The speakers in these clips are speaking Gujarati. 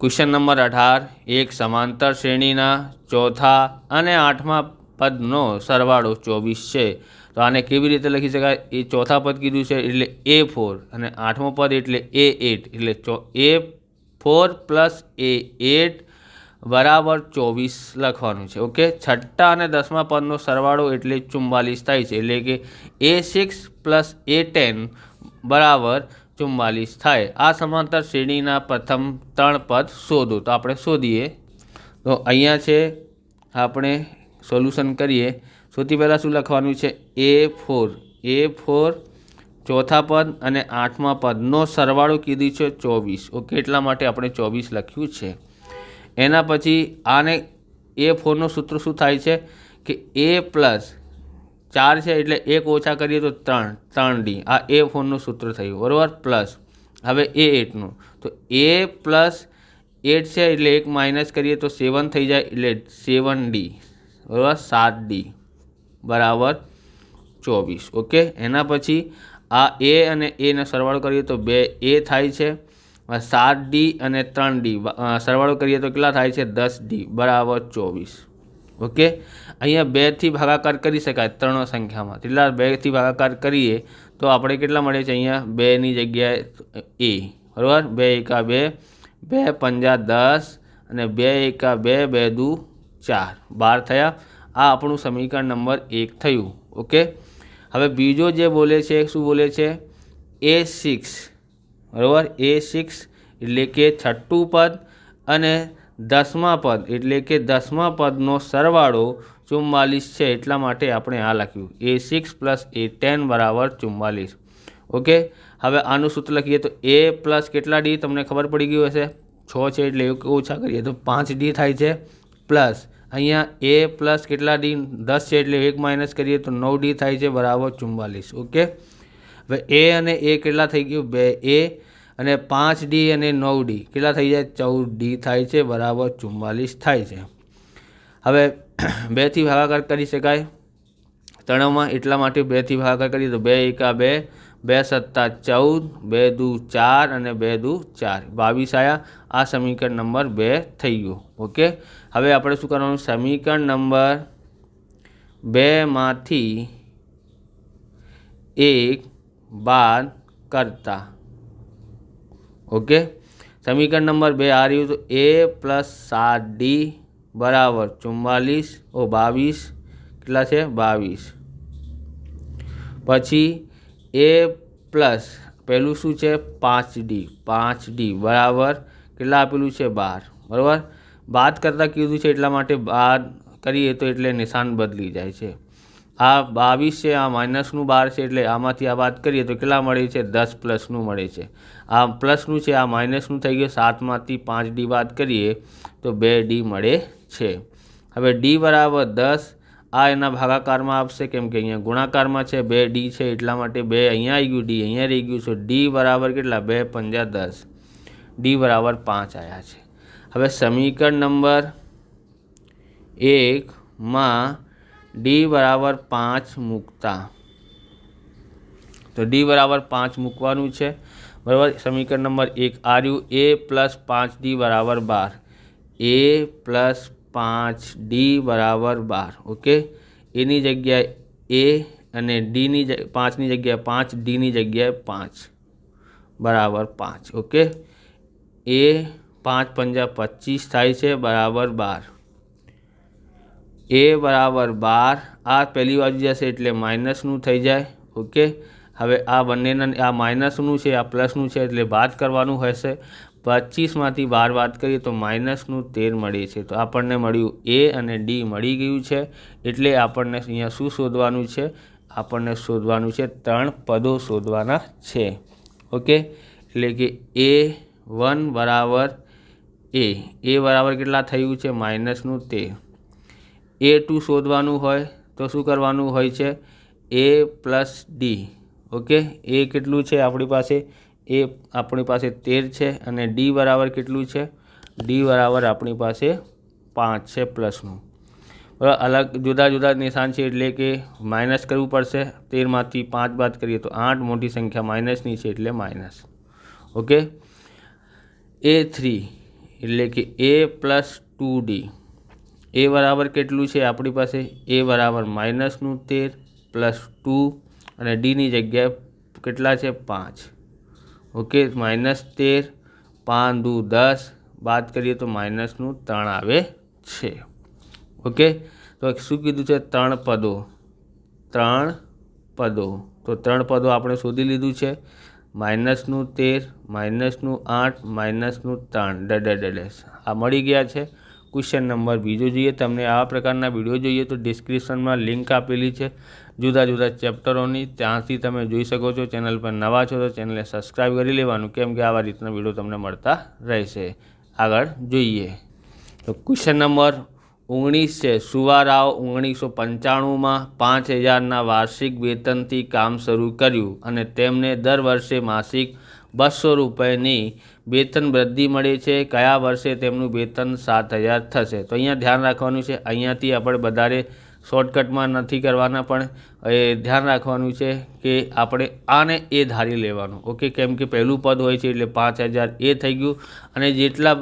क्वेश्चन नंबर 18 एक समांतर श्रेणीना चौथा અને આઠમા પદનો સરવાળો 24 છે। તો આને કેવી રીતે લખી શકાય? એ ચોથા પદ કીધું છે એટલે A4 અને આઠમો પદ એટલે A8 એટલે A4 પ્લસ A8 બરાબર 24 લખવાનું છે। ઓકે, છઠ્ઠા અને દસમા પદનો સરવાળો એટલે 44 થાય છે, એટલે કે A6 પ્લસ A10 બરાબર 44 થાય। આ સમાંતર શ્રેણીના પ્રથમ ત્રણ પદ શોધો। તો આપણે શોધીએ। તો અહીંયા છે, આપણે સોલ્યુશન કરીએ। સૌથી પહેલાં શું લખવાનું છે? A4 ચોથા પદ અને આઠમા પદનો સરવાળો કીધી છે 24। ઓકે, એટલા માટે આપણે 24 લખ્યું છે। એના પછી આને A4નું સૂત્ર શું થાય છે કે A પ્લસ 4 છે એટલે 1 ઓછા કરીએ તો 3D, આ A4નું સૂત્ર થયું, બરાબર। પ્લસ હવે A8નું, તો A પ્લસ 8 છે એટલે 1 માઇનસ કરીએ તો 7 થઈ જાય એટલે 7D, બરાબર, 7D બરાબર 24। ઓકે, એના પછી આ A અને Aનો સરવાળો કરીએ તો 2A થાય છે, 7D અને 3D સરવાળો કરીએ તો કેટલા થાય છે? 10D બરાબર 24। ઓકે, અહીંયા 2થી ભાગાકાર કરી શકાય ત્રણ સંખ્યામાં, એટલા 2થી ભાગાકાર કરીએ તો આપણે કેટલા મળે છે? અહીંયા 2ની જગ્યાએ A, બરાબર, 2 એકા 2, 2 પંજા 10 અને 2 એકા 2, 2 દુ 4, 12 થયા। આ આપણું સમીકરણ નંબર 1 થયું। ઓકે, હવે બીજો જે બોલે છે શું બોલે છે? A6, બરાબર, A6 એટલે કે છઠ્ઠું પદ અને દસમા પદ એટલે કે દસમા પદનો સરવાળો 44 છે, એટલા માટે આપણે આ લખ્યું A6 પ્લસ A10 બરાબર 44। ઓકે, હવે આનું સૂત્ર લખીએ તો A પ્લસ કેટલા D તમને ખબર પડી ગયું હશે, 6 છે એટલે 1 ઓછા કરીએ તો 5D થાય છે, પ્લસ અહીંયા A પ્લસ કેટલા D 10 છે એટલે 1 માઇનસ કરીએ તો 9D થાય છે બરાબર 44। ઓકે, હવે A અને A કેટલા થઈ ગયું? 2A અને 5D અને 9D કેટલા થઈ જાય? 14D થાય છે બરાબર 44 થાય છે। હવે 2થી ભાગાકાર કરી શકાય ત્રણમાં, એટલા માટે 2થી ભાગાકાર કરીએ તો 2 એકા 2, 2 સત્તા 14, 2 દુ 4 અને 2 દુ 4, 22 આવ્યા। આ સમીકરણ નંબર 2 થઈ ગયું। ઓકે, હવે આપણે શું કરવાનું? સમીકરણ નંબર 2માંથી 1 બાદ કરતા। ઓકે, સમીકરણ નંબર 2 આ રહ્યું, તો A પ્લસ 7D બરાબર 22 કેટલા છે? 22। પછી A પ્લસ પહેલું શું છે? 5D બરાબર કેટલા આપેલું છે? 12, બરાબર। બાદ કરતાં કીધું છે એટલા માટે બાદ કરીએ તો એટલે નિશાન બદલી જાય છે। આ 22 છે, આ માઇનસનું 12 છે એટલે આમાંથી આ બાદ કરીએ તો કેટલા મળે છે? 10 પ્લસનું મળે છે। આ પ્લસનું છે, આ માઇનસનું થઈ ગયું, 7માંથી 5D બાદ કરીએ તો 2D મળે છે। હવે D બરાબર 10, આ એના ભાગાકારમાં આવશે કેમ કે અહીંયા ગુણાકારમાં છે, 2D છે એટલા માટે 2 અહીંયા આવી ગયું, D અહીંયા રહી ગયું, સો D બરાબર કેટલા? 2 પંજા 10, D બરાબર 5 આવ્યા છે। હવે સમીકરણ નંબર 1માં D બરાબર 5 મૂકતા, તો D બરાબર 5 મૂકવાનું છે, બરાબર। સમીકરણ નંબર 1 આ રહ્યું, A પ્લસ 5D બરાબર 12, A પ્લસ 5D બરાબર 12। ઓકે, એની જગ્યાએ A અને Dની 5ની જગ્યાએ 5, Dની જગ્યાએ 5 બરાબર 5। ઓકે, A 5 પંજા 25 થાય છે બરાબર 12, A બરાબર 12, આ પહેલી બાજુ જશે એટલે માઇનસનું થઈ જાય। ઓકે, હવે આ બંનેના આ માઇનસનું છે, આ પ્લસનું છે એટલે બાદ કરવાનું હશે। 25માંથી 12 બાદ કરીએ તો માઇનસનું 13 મળે છે। તો આપણને મળ્યું A અને D મળી ગયું છે, એટલે આપણને અહીંયા શું શોધવાનું છે? આપણને શોધવાનું છે, ત્રણ પદો શોધવાના છે। ઓકે, એટલે કે A1 બરાબર A બરાબર કેટલા થયું છે? માઇનસનું 13। A2 શોધવાનું હોય તો શું કરવાનું હોય છે? A plus D। Okay, A કેટલું છે આપણી પાસે? A આપણી પાસે 13 છે અને D બરાબર કેટલું છે? D બરાબર આપણી પાસે 5 છે પ્લસનું, બરાબર। અલગ જુદા જુદા નિશાન છે એટલે કે માઇનસ કરવું પડશે। 13માંથી 5 બાદ કરીએ તો 8, મોટી સંખ્યા માઇનસની છે એટલે માઇનસ। ઓકે, A3 એટલે કે એ પ્લસ 2D. એ બરાબર કેટલું છે આપણી પાસે? એ બરાબર -13 પ્લસ 2 અને ડીની જગ્યાએ કેટલા છે? 5. ઓકે, -13 5 દુ 10, બાદ કરીએ તો -3 આવે છે. ઓકે, તો શું કીધું છે? 3 પદો. તો 3 પદો આપણે શોધી લીધું છે. -13 -8 -3 આ મળી ગયા છે. ક્વેશ્ચન નંબર બીજો જોઈએ. તમને આવા પ્રકારના વિડીયો જોઈએ તો ડિસ્ક્રિપ્શનમાં લિંક આપેલી છે જુદા જુદા ચેપ્ટરોની, ત્યાંથી તમે જોઈ શકો છો. ચેનલ પર નવા છો તો ચેનલને સબસ્ક્રાઈબ કરી લેવાનું, કેમ કે આવા રીતના વિડીયો તમને મળતા રહેશે. આગળ જોઈએ તો ક્વેશ્ચન નંબર 19 છે. સુવારાવ 1995માં 5000ના વાર્ષિક વેતનથી કામ શરૂ કર્યું અને તેમને દર વર્ષે માસિક 200 રૂપિયાની વેતન વૃદ્ધિ મળે છે. કયા વર્ષે તેમનું વેતન 7000 થશે? તો અહીંયા ધ્યાન રાખવાનું છે. અહીંયાથી આપણે વધારે શોર્ટકટમાં નથી કરવાના, પણ એ ધ્યાન રાખવાનું છે કે આપણે આને એ ધારી લેવાનું. ઓકે, કેમ કે પહેલું પદ હોય છે એટલે 5000 એ થઈ ગયું, અને જેટલા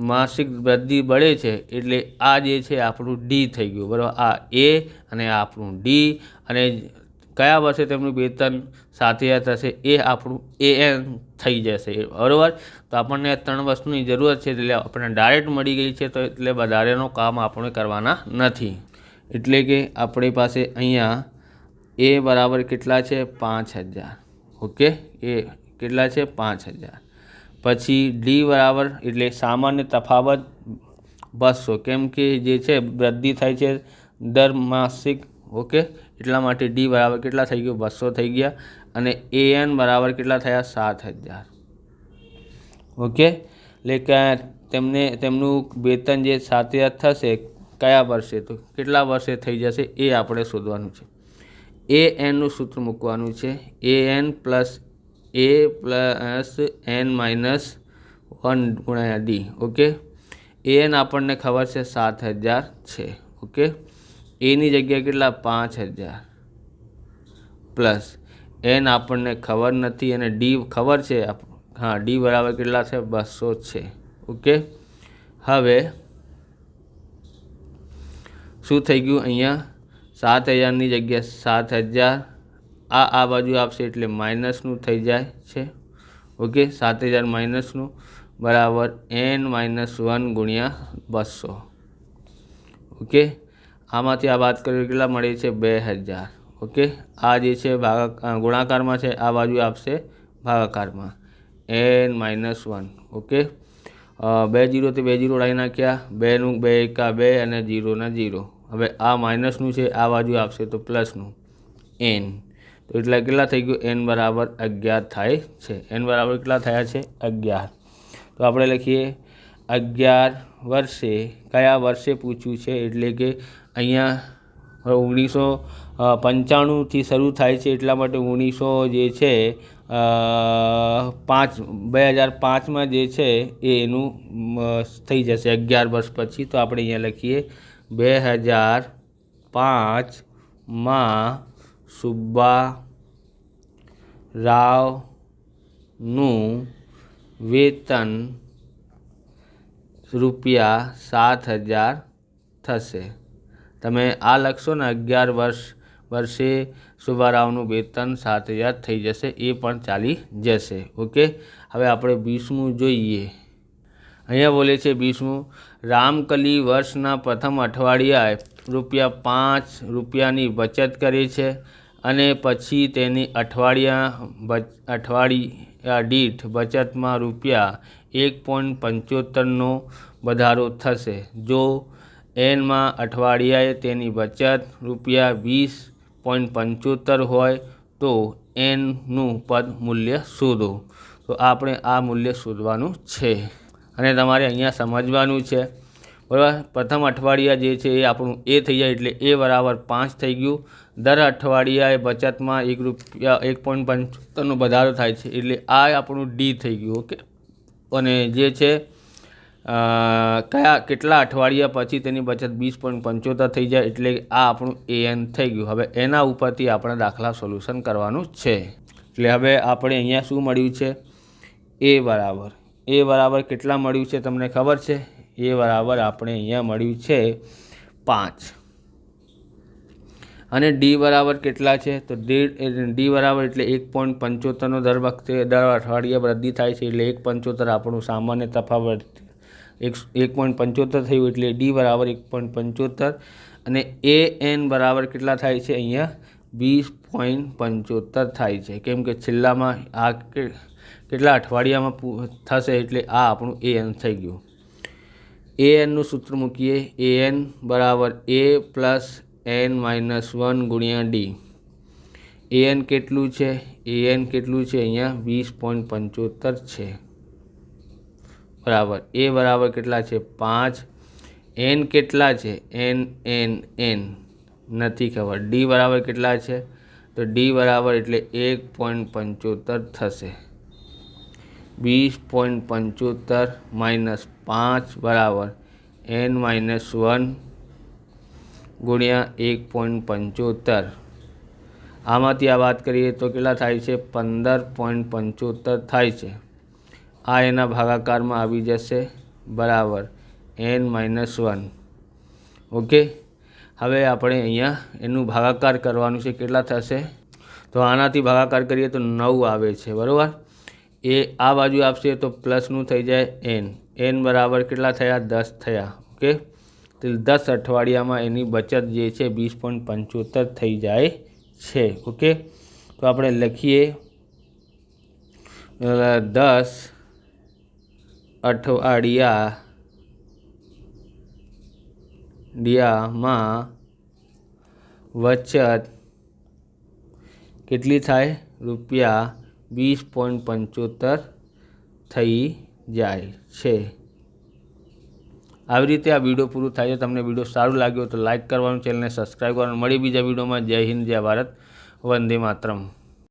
માસિક વૃદ્ધિ મળે છે એટલે આ જે છે આપણું ડી થઈ ગયું. બરાબર, આ એ અને આ આપણું ડી, અને કયા વર્ષે તેમનું વેતન 7000 થશે એ આપણું AN થઈ જશે. બરાબર, તો આપણને 3 વસ્તુની જરૂરત છે એટલે આપણને ડાયરેક્ટ મળી ગઈ છે, તો એટલે વધારેનું કામ આપણે કરવાના નથી. એટલે કે આપણી પાસે અહીંયા એ બરાબર કેટલા છે? 5000. ઓકે, એ કેટલા છે? 5000. પછી ડી બરાબર એટલે સામાન્ય તફાવત 200, કેમ કે જે છે વૃદ્ધિ થાય છે દર માસિક. ઓકે, એટલા માટે ડી બરાબર કેટલા થઈ ગયું? 200 થઈ ગયા. અને AN બરાબર કેટલા થયા? 7000. ઓકે, એટલે કે તેમનું વેતન જે 7000 થશે કયા વર્ષે? તો કેટલા વર્ષે થઈ જશે એ આપણે શોધવાનું છે. ANનું સૂત્ર મૂકવાનું છે. AN plus A plus N minus 1 ગુણ્યા ડી. ઓકે, AN આપણને ખબર છે 7000 છે. ઓકે, એની જગ્યાએ કેટલા? 5000 પ્લસ N આપણને ખબર નથી, અને ડી ખબર છે. હા, ડી બરાબર કેટલા છે? 200 છે. ઓકે, હવે શું થઈ ગયું? અહીંયા 7000ની જગ્યાએ 7000, આ બાજુ આપશે એટલે માઇનસનું થઈ જાય છે. ઓકે, 7000 માઇનસનું બરાબર N -1 ગુણ્યા 200. ઓકે, આમાંથી આ બાદ કરીએ કેટલા મળે છે? 2000. ઓકે, આ જે છે ગુણાકારમાં છે, આ બાજુ આપશે ભાગાકારમાં N -1. ઓકે, 2 0 થી 2 0 ઉડાવી નાખ્યા, 2 નું 2 એકા 2 અને 0 ના 0. હવે આ માઇનસનું છે, આ બાજુ આપશે તો પ્લસનું N. તો એટલે કેટલા થઈ ગયું? N બરાબર 11 થાય છે. N બરાબર કેટલા થયા છે? 11. તો આપણે લખીએ 11 વર્ષે. કયા વર્ષે પૂછ્યું છે? એટલે કે અહીંયા 1995થી શરૂ થાય છે, એટલા માટે 1900 જે છે 2005માં જે છે એનું થઈ જશે 11 વર્ષ પછી. તો આપણે અહીંયા લખીએ 2005માં સુબ્બારાવનું વેતન ₹7000 થશે. તમે આ લખશો ને 11 વર્ષે સુબ્બારાવનું વેતન 7000 થઈ જશે, એ પણ ચાલી જશે. ઓકે, હવે આપણે 20મું જોઈએ. અહીંયા બોલે છે 20મું, રામકલી વર્ષના પ્રથમ અઠવાડિયાએ ₹5 બચત કરે છે અને પછી તેની અઠવાડિયા દીઠ બચતમાં ₹1.75નો વધારો થશે. જો Nમાં અઠવાડિયાએ તેની બચત ₹20.75 હોય તો Nનું પદ મૂલ્ય શોધો. તો આપણે આ મૂલ્ય શોધવાનું છે, અને તમારે અહીંયા સમજવાનું છે. બરાબર, પ્રથમ અઠવાડિયા જે છે એ આપણું એ થઈ જાય એટલે એ બરાબર 5 થઈ ગયું. દર અઠવાડિયાએ બચતમાં ₹1.75નો વધારો થાય છે એટલે આ આપણું ડી થઈ ગયું. ઓકે, અને જે છે કેટલા અઠવાડિયા પછી તેની બચત 20.75 થઈ જાય એટલે આ આપણું AN થઈ ગયું. હવે એના ઉપરથી આપણે દાખલા સોલ્યુશન કરવાનું છે. એટલે હવે આપણે અહીંયા શું મળ્યું છે? A બરાબર એ બરાબર કેટલા મળ્યું છે તમને ખબર છે? એ બરાબર આપણે અહીંયા મળ્યું છે 5 અને ડી બરાબર કેટલા છે? તો ડી બરાબર એટલે 1.75નો દર વખતે દર અઠવાડિયે વૃદ્ધિ થાય છે એટલે 1.75 આપણું સામાન્ય તફાવત 1.75 થયું એટલે ડી બરાબર 1.75 અને એ એન બરાબર કેટલા થાય છે? અહીંયા 20.75 થાય છે, કેમ કે છેલ્લામાં આ કેટલા અઠવાડિયામાં થશે એટલે આ આપણું એ એન થઈ ગયું. એ એનનું સૂત્ર મૂકીએ. એ એન બરાબર એ પ્લસ એન માઇનસ 1 ગુણ્યા ડી. એ એન કેટલું છે? એ એન કેટલું છે? અહીંયા 20.75 છે બરાબર. એ બરાબર કેટલા છે? 5. એન કેટલા છે? એન એન એન નથી ખબર. ડી બરાબર કેટલા છે? તો ડી બરાબર એટલે 1.75 થશે. 20.75 માઇનસ 5 બરાબર એન માઇનસ 1 ગુણ્યા 1.75. આમાંથી આ વાત કરીએ તો કેટલા થાય છે? 15.75 થાય છે. આ એના ભાગાકારમાં આવી જશે બરાબર એન માઇનસ 1. ઓકે, હવે આપણે અહીંયા એનું ભાગાકાર કરવાનું છે. કેટલા થશે? તો આનાથી ભાગાકાર કરીએ તો 9 આવે છે બરાબર. એ આ બાજુ આપશે તો પ્લસનું થઈ જાય એન. એન બરાબર કેટલા થયા? 10 થયા. ઓકે, તો 10 અઠવાડિયામાં એની બચત જે છે 20.75 થઈ જાય છે. ઓકે, તો આપણે લખીએ 10 અઠવાડિયામાં બચત કેટલી થાય? રૂપિયા 20.75 થઈ જાય છે. આવી રીતે આ વિડીયો પૂરું થાય છે. તમને વિડીયો સારું લાગ્યો તો લાઇક કરવાનું, ચેનલને સબસ્ક્રાઈબ કરવાનું. મળી બીજા વિડીયોમાં. જય હિન્દ, જય ભારત, વંદે માતરમ.